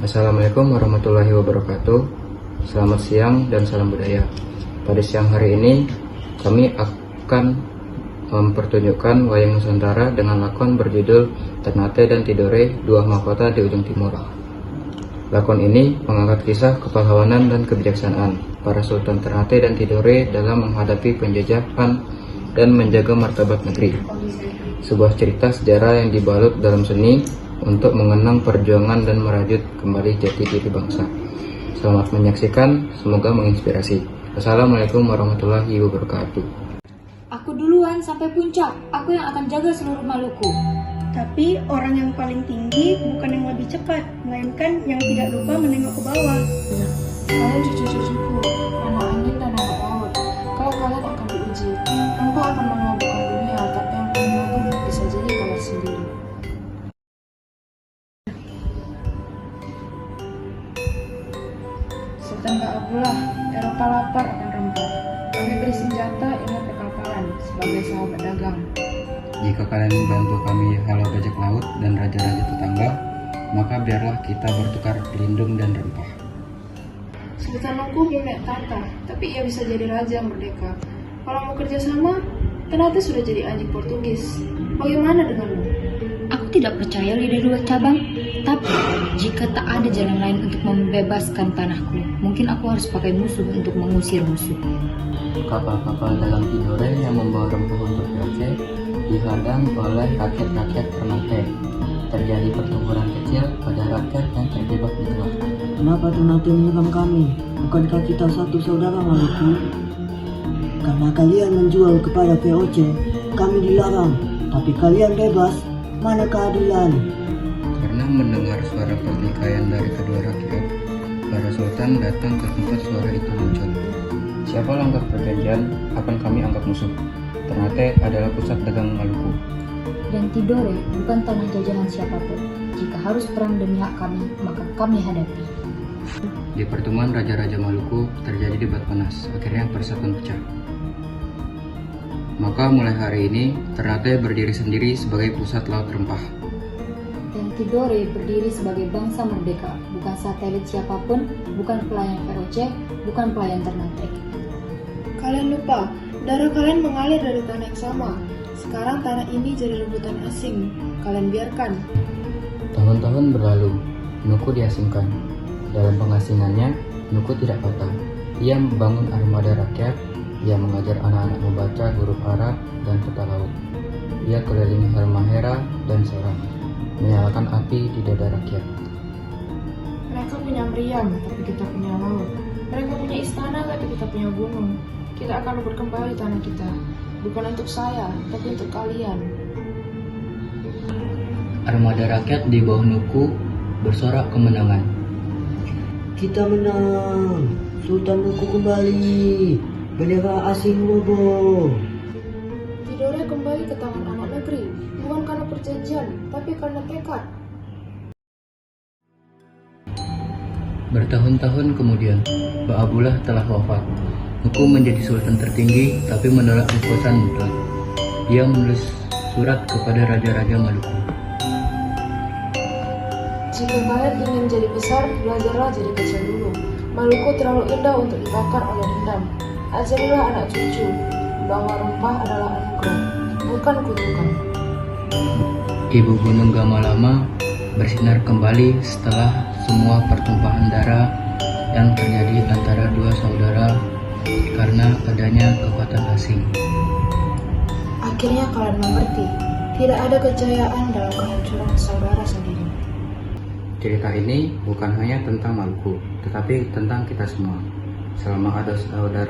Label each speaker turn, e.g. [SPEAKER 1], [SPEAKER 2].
[SPEAKER 1] Assalamualaikum warahmatullahi wabarakatuh. Selamat siang dan salam budaya. Pada siang hari ini kami akan mempertunjukkan wayang Nusantara dengan lakon berjudul Ternate dan Tidore, Dua Mahkota di Ujung Timur. Lakon ini mengangkat kisah kepahlawanan dan kebijaksanaan para Sultan Ternate dan Tidore dalam menghadapi penjajahan dan menjaga martabat negeri. Sebuah cerita sejarah yang dibalut dalam seni untuk mengenang perjuangan dan merajut kembali jati diri bangsa. Selamat menyaksikan, semoga menginspirasi. Assalamualaikum warahmatullahi wabarakatuh.
[SPEAKER 2] Aku duluan sampai puncak, aku yang akan jaga seluruh Maluku.
[SPEAKER 3] Tapi orang yang paling tinggi bukan yang lebih cepat, melainkan yang tidak lupa menengok ke bawah.
[SPEAKER 4] Kalian cucu-cucuku, anak angin dan anak laut. Kalau kalian akan diuji, engkau akan memabukkan dunia, tapi yang paling mabuk bisa jadi kalian sendiri. Sultan Ka'abullah, Eropa lapar akan rempah. Kami beri senjata, ingat kekakalan sebagai sahabat dagang.
[SPEAKER 1] Jika kalian membantu kami halau bajak laut dan raja-raja tetangga, maka biarlah kita bertukar pelindung dan rempah.
[SPEAKER 4] Sultan Nungku punya tata, tapi ia bisa jadi raja merdeka. Kalau mau kerjasama, ternyata sudah jadi anjing Portugis. Bagaimana denganmu?
[SPEAKER 2] Aku tidak percaya lidah dua cabang, tapi jika tak ada jalan lain untuk membebaskan tanahku, mungkin aku harus pakai musuh untuk mengusir musuh.
[SPEAKER 1] Kapal-kapal dalam Tidore yang membawa rempah untuk Aceh dihadang oleh rakyat-rakyat Ternate. Terjadi pertempuran kecil pada rakyat yang terjebak di tengah.
[SPEAKER 5] Kenapa Ternate menyerang kami? Bukankah kita satu saudara Maluku? Karena kalian menjual kepada VOC, kami dilarang. Tapi kalian bebas, mana keadilan?
[SPEAKER 1] Karena mendengar suara pertikaian dari kedua rakyat, para sultan datang ke tempat suara itu muncul. Siapa langgar perjanjian akan kami anggap musuh. Ternate adalah pusat dagang Maluku.
[SPEAKER 2] Dan Tidore bukan tanah jajahan siapapun. Jika harus perang demi hak kami, maka kami hadapi.
[SPEAKER 1] Di pertemuan Raja-Raja Maluku terjadi debat panas, akhirnya persatuan pecah. Maka mulai hari ini, Ternate berdiri sendiri sebagai pusat laut rempah.
[SPEAKER 2] Dan Tidore berdiri sebagai bangsa merdeka, bukan satelit siapapun, bukan pelayan VOC, bukan pelayan Ternate.
[SPEAKER 4] Kalian lupa, darah kalian mengalir dari tanah yang sama. Sekarang tanah ini jadi rebutan asing. Kalian biarkan.
[SPEAKER 1] Tahun-tahun berlalu, Nuku diasingkan. Dalam pengasingannya, Nuku tidak patah. Ia membangun armada rakyat. Ia mengajar anak-anak membaca huruf Arab dan tata laut. Ia kelilingi Halmahera dan Serang, menyalakan api di dada rakyat.
[SPEAKER 4] Mereka punya meriam, tapi kita punya laut. Mereka punya istana, tapi kita punya gunung. Kita akan berkembang di tanah kita. Bukan untuk saya, tapi untuk kalian.
[SPEAKER 1] Armada rakyat di bawah Nuku bersorak kemenangan.
[SPEAKER 5] Kita menang, Sultan Nuku kembali, bendera asing roboh.
[SPEAKER 4] Tidore kembali ke tangan anak negeri, bukan karena perjanjian, tapi karena tekad.
[SPEAKER 1] Bertahun-tahun kemudian, Ba'abullah telah wafat. Nuku menjadi sultan tertinggi, tapi menolak kekuasaan mutlak. Dia menulis surat kepada raja-raja Maluku.
[SPEAKER 4] Jika kalian ingin jadi besar, belajarlah jadi kecil dulu. Maluku terlalu indah untuk dibakar oleh dendam. Ajarilah anak cucu bahwa rempah adalah anugerah, bukan kutukan.
[SPEAKER 1] Ibu Gunung Gamalama bersinar kembali setelah semua pertumpahan darah yang terjadi antara dua saudara karena adanya kekuatan asing.
[SPEAKER 4] Akhirnya kalian mengerti, tidak ada kejayaan dalam kehancuran saudara sendiri.
[SPEAKER 1] Cerita ini bukan hanya tentang Maluku, tetapi tentang kita semua. Selama ada saudara